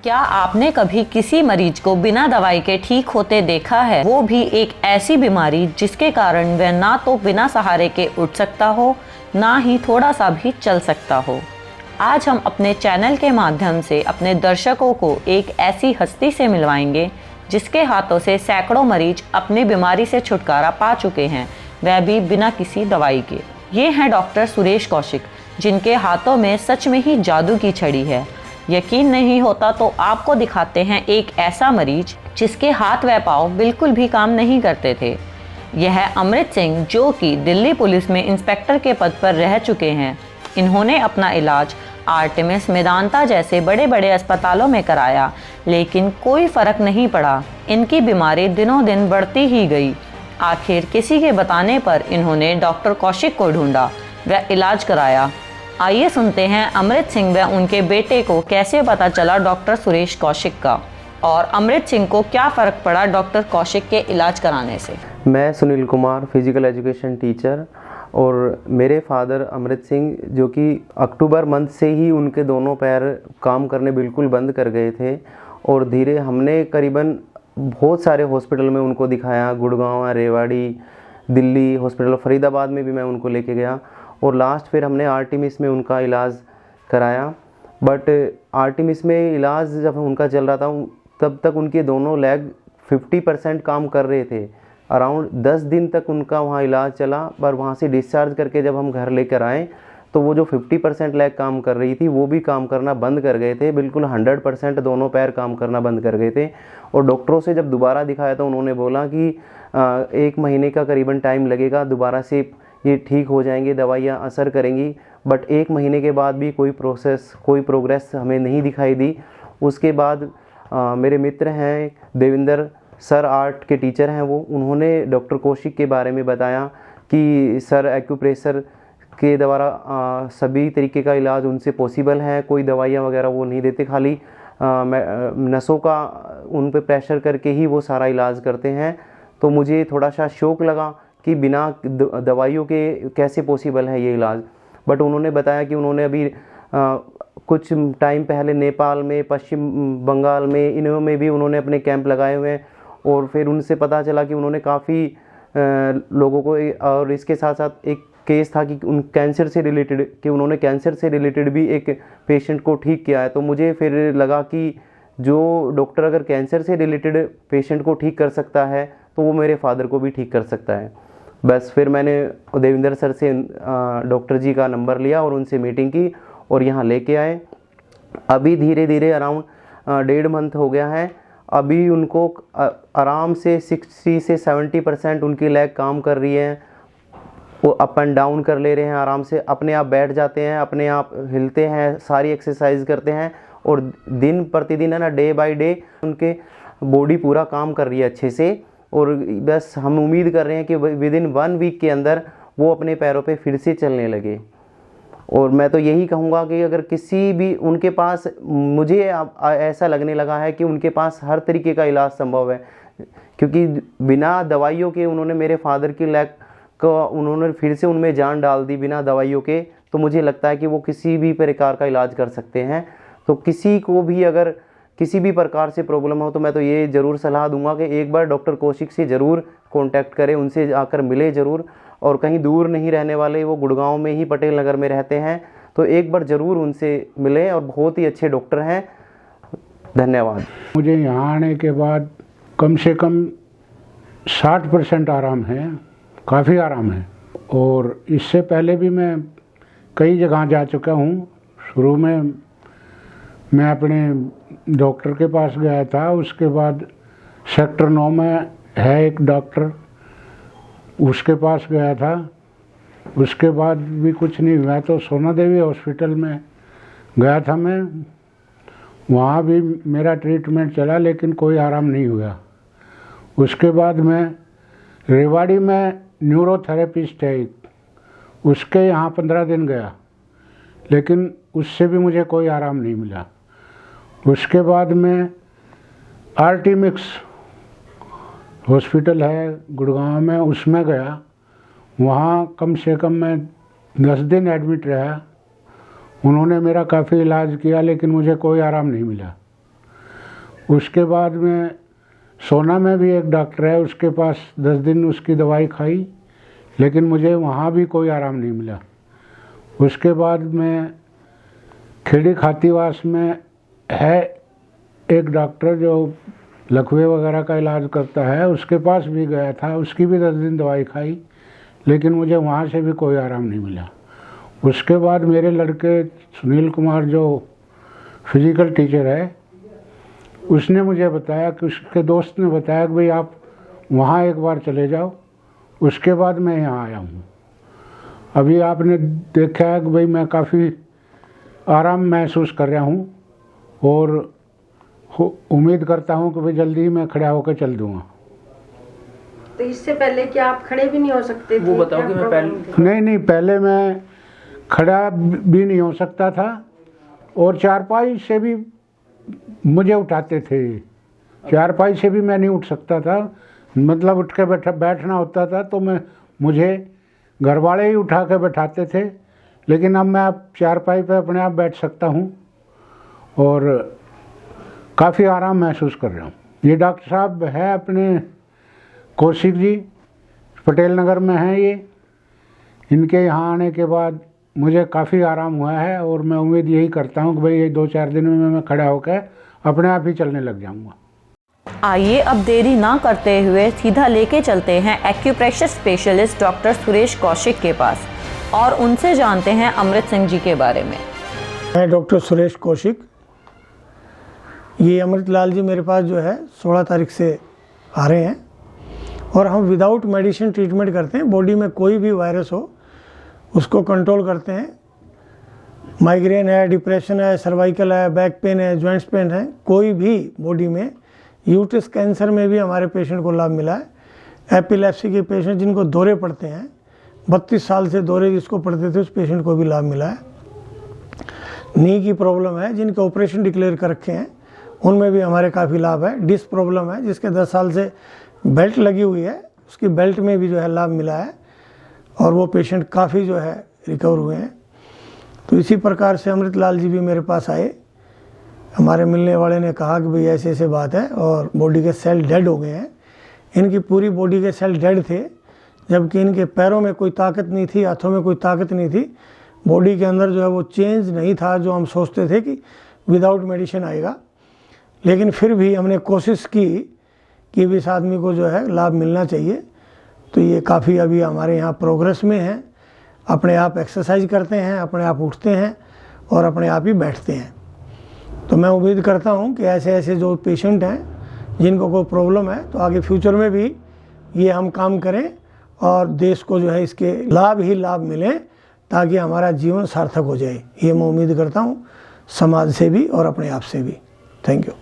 क्या आपने कभी किसी मरीज को बिना दवाई के ठीक होते देखा है, वो भी एक ऐसी बीमारी जिसके कारण वह ना तो बिना सहारे के उठ सकता हो, ना ही थोड़ा सा भी चल सकता हो। आज हम अपने चैनल के माध्यम से अपने दर्शकों को एक ऐसी हस्ती से मिलवाएंगे जिसके हाथों से सैकड़ों मरीज अपनी बीमारी से छुटकारा पा चुके हैं, वह भी बिना किसी दवाई के। ये हैं डॉक्टर सुरेश कौशिक, जिनके हाथों में सच में ही जादू की छड़ी है। यकीन नहीं होता तो आपको दिखाते हैं एक ऐसा मरीज जिसके हाथ व पाँव बिल्कुल भी काम नहीं करते थे। यह है अमृत सिंह, जो कि दिल्ली पुलिस में इंस्पेक्टर के पद पर रह चुके हैं। इन्होंने अपना इलाज आर्टेमिस, मेदांता जैसे बड़े बड़े अस्पतालों में कराया, लेकिन कोई फर्क नहीं पड़ा। इनकी बीमारी दिनों दिन बढ़ती ही गई। आखिर किसी के बताने पर इन्होंने डॉक्टर कौशिक को ढूंढा व इलाज कराया। आइए सुनते हैं अमृत सिंह व उनके बेटे को कैसे पता चला डॉक्टर सुरेश कौशिक का, और अमृत सिंह को क्या फ़र्क पड़ा डॉक्टर कौशिक के इलाज कराने से। मैं Sunil Kumar, physical education teacher, और मेरे फादर अमृत सिंह, जो कि अक्टूबर मंथ से ही उनके दोनों पैर काम करने बिल्कुल बंद कर गए थे। और धीरे हमने करीबन बहुत सारे हॉस्पिटल में उनको दिखाया, गुड़गांव, रेवाड़ी, दिल्ली हॉस्पिटल, फरीदाबाद में भी मैं उनको लेके गया, और लास्ट फिर हमने आर्टेमिस में उनका इलाज कराया। बट आर्टेमिस में इलाज जब उनका चल रहा था तब तक उनके दोनों लेग 50% काम कर रहे थे। अराउंड 10 दिन तक उनका वहाँ इलाज चला, पर वहाँ से डिस्चार्ज करके जब हम घर लेकर आए तो वो जो 50% लेग काम कर रही थी वो भी काम करना बंद कर गए थे। बिल्कुल 100% दोनों पैर काम करना बंद कर गए थे। और डॉक्टरों से जब दोबारा दिखाया तो उन्होंने बोला कि 1 महीने का करीबन टाइम लगेगा, दोबारा से ये ठीक हो जाएंगे, दवाइयाँ असर करेंगी। बट 1 महीने के बाद भी कोई प्रोग्रेस हमें नहीं दिखाई दी। उसके बाद मेरे मित्र हैं देविंदर सर, आर्ट के टीचर हैं वो, उन्होंने डॉक्टर कौशिक के बारे में बताया कि सर एक्यूप्रेशर के द्वारा सभी तरीके का इलाज उनसे पॉसिबल है, कोई दवाइयाँ वगैरह वो नहीं देते, खाली नसों का उन पे प्रेशर करके ही वो सारा इलाज करते हैं। तो मुझे थोड़ा सा शौक लगा कि बिना दवाइयों के कैसे पॉसिबल है ये इलाज। बट उन्होंने बताया कि उन्होंने अभी कुछ टाइम पहले नेपाल में, पश्चिम बंगाल में, इनों में भी उन्होंने अपने कैंप लगाए हुए हैं। और फिर उनसे पता चला कि उन्होंने काफ़ी लोगों को, और इसके साथ साथ एक केस था कि उन कैंसर से रिलेटेड, कि उन्होंने कैंसर से रिलेटेड भी एक पेशेंट को ठीक किया है। तो मुझे फिर लगा कि जो डॉक्टर अगर कैंसर से रिलेटेड पेशेंट को ठीक कर सकता है तो वो मेरे फादर को भी ठीक कर सकता है। बस फिर मैंने देविंदर सर से डॉक्टर जी का नंबर लिया और उनसे मीटिंग की और यहाँ लेके आए। अभी धीरे धीरे अराउंड 1.5 मंथ हो गया है। अभी उनको आराम से 60 से 70% उनकी लेग काम कर रही है। वो अप एंड डाउन कर ले रहे हैं, आराम से अपने आप बैठ जाते हैं, अपने आप हिलते हैं, सारी एक्सरसाइज करते हैं। और दिन प्रतिदिन है ना, डे बाय डे उनके बॉडी पूरा काम कर रही है अच्छे से। और बस हम उम्मीद कर रहे हैं कि विदिन 1 वीक के अंदर वो अपने पैरों पे फिर से चलने लगे। और मैं तो यही कहूँगा कि अगर किसी भी उनके पास, मुझे ऐसा लगने लगा है कि उनके पास हर तरीके का इलाज संभव है, क्योंकि बिना दवाइयों के उन्होंने मेरे फादर की लेग को उन्होंने फिर से उनमें जान डाल दी बिना दवाइयों के। तो मुझे लगता है कि वो किसी भी प्रकार का इलाज कर सकते हैं। तो किसी को भी अगर किसी भी प्रकार से प्रॉब्लम हो तो मैं तो ये ज़रूर सलाह दूंगा कि एक बार डॉक्टर कौशिक से ज़रूर कांटेक्ट करें, उनसे आकर मिले ज़रूर। और कहीं दूर नहीं रहने वाले, वो गुड़गांव में ही पटेल नगर में रहते हैं, तो एक बार ज़रूर उनसे मिलें, और बहुत ही अच्छे डॉक्टर हैं। धन्यवाद। मुझे यहाँ आने के बाद कम से कम 60% आराम है, काफ़ी आराम है। और इससे पहले भी मैं कई जगह जा चुका हूँ। शुरू में मैं अपने डॉक्टर के पास गया था, उसके बाद सेक्टर 9 में है एक डॉक्टर, उसके पास गया था। उसके बाद भी कुछ नहीं हुआ तो सोना देवी हॉस्पिटल में गया था मैं, वहाँ भी मेरा ट्रीटमेंट चला लेकिन कोई आराम नहीं हुआ। उसके बाद मैं रेवाड़ी में न्यूरोथेरेपिस्ट है, उसके यहाँ 15 दिन गया, लेकिन उससे भी मुझे कोई आराम नहीं मिला। उसके बाद मैं आर्टेमिस हॉस्पिटल है गुड़गांव में, उसमें गया। वहाँ कम से कम मैं 10 दिन एडमिट रहा। उन्होंने मेरा काफ़ी इलाज किया लेकिन मुझे कोई आराम नहीं मिला। उसके बाद में सोना में भी एक डॉक्टर है, उसके पास 10 दिन उसकी दवाई खाई, लेकिन मुझे वहाँ भी कोई आराम नहीं मिला। उसके बाद में खेड़ी खातीवास में है एक डॉक्टर जो लकवे वगैरह का इलाज करता है, उसके पास भी गया था, उसकी भी 10 दिन दवाई खाई, लेकिन मुझे वहाँ से भी कोई आराम नहीं मिला। उसके बाद मेरे लड़के सुनील कुमार जो फिज़िकल टीचर है, उसने मुझे बताया कि उसके दोस्त ने बताया कि भाई आप वहाँ एक बार चले जाओ। उसके बाद मैं यहाँ आया हूँ। अभी आपने देखा है कि भाई मैं काफ़ी आराम महसूस कर रहा हूँ और उम्मीद करता हूँ कि भाई जल्दी ही मैं खड़ा होकर चल दूँगा। तो इससे पहले क्या आप खड़े भी नहीं हो सकते थे? वो बताओ कि मैं पहले नहीं, पहले मैं खड़ा भी नहीं हो सकता था और चारपाई से भी मुझे उठाते थे। चारपाई से भी मैं नहीं उठ सकता था, मतलब उठ के बैठना होता था तो मुझे घर वाले ही उठा के बैठाते थे। लेकिन अब मैं चारपाई पे अपने आप बैठ सकता हूँ और काफ़ी आराम महसूस कर रहा हूँ। ये डॉक्टर साहब है अपने कौशिक जी, पटेल नगर में हैं ये। इनके यहाँ आने के बाद मुझे काफ़ी आराम हुआ है और मैं उम्मीद यही करता हूँ कि भाई ये 2-4 दिन में मैं खड़ा होकर अपने आप ही चलने लग जाऊँगा। आइए अब देरी ना करते हुए सीधा लेके चलते हैं acupressure specialist doctor Suresh Kaushik के पास और उनसे जानते हैं अमृत सिंह जी के बारे में। मैं डॉक्टर सुरेश कौशिक, ये अमृत लाल जी मेरे पास जो है 16 तारीख से आ रहे हैं और हम विदाउट मेडिसिन ट्रीटमेंट करते हैं। बॉडी में कोई भी वायरस हो उसको कंट्रोल करते हैं। माइग्रेन है, डिप्रेशन है, सर्वाइकल है, बैक पेन है, जॉइंट्स पेन है, कोई भी बॉडी में, यूट्रस कैंसर में भी हमारे पेशेंट को लाभ मिला है। एपिलेप्सी के पेशेंट जिनको दौरे पड़ते हैं, 32 साल से दौरे जिसको पड़ते थे, उस पेशेंट को भी लाभ मिला है। नी की प्रॉब्लम है, जिनके ऑपरेशन डिक्लेयर कर रखे हैं, उनमें भी हमारे काफ़ी लाभ है। डिस्क प्रॉब्लम है, जिसके 10 साल से बेल्ट लगी हुई है, उसकी बेल्ट में भी जो है लाभ मिला है और वो पेशेंट काफ़ी जो है रिकवर हुए हैं। तो इसी प्रकार से अमृत लाल जी भी मेरे पास आए। हमारे मिलने वाले ने कहा कि भाई ऐसे ऐसे बात है और बॉडी के सेल डेड हो गए हैं। इनकी पूरी बॉडी के सेल डेड थे, जबकि इनके पैरों में कोई ताकत नहीं थी, हाथों में कोई ताकत नहीं थी, बॉडी के अंदर जो है वो चेंज नहीं था जो हम सोचते थे कि विदाउट मेडिसिन आएगा। लेकिन फिर भी हमने कोशिश की कि भी इस आदमी को जो है लाभ मिलना चाहिए। तो ये काफ़ी अभी हमारे यहाँ प्रोग्रेस में है। अपने आप एक्सरसाइज करते हैं, अपने आप उठते हैं और अपने आप ही बैठते हैं। तो मैं उम्मीद करता हूँ कि ऐसे ऐसे जो पेशेंट हैं जिनको कोई प्रॉब्लम है, तो आगे फ्यूचर में भी ये हम काम करें और देश को जो है इसके लाभ ही लाभ मिले, ताकि हमारा जीवन सार्थक हो जाए। ये मैं उम्मीद करता हूँ, समाज से भी और अपने आप से भी। Thank you.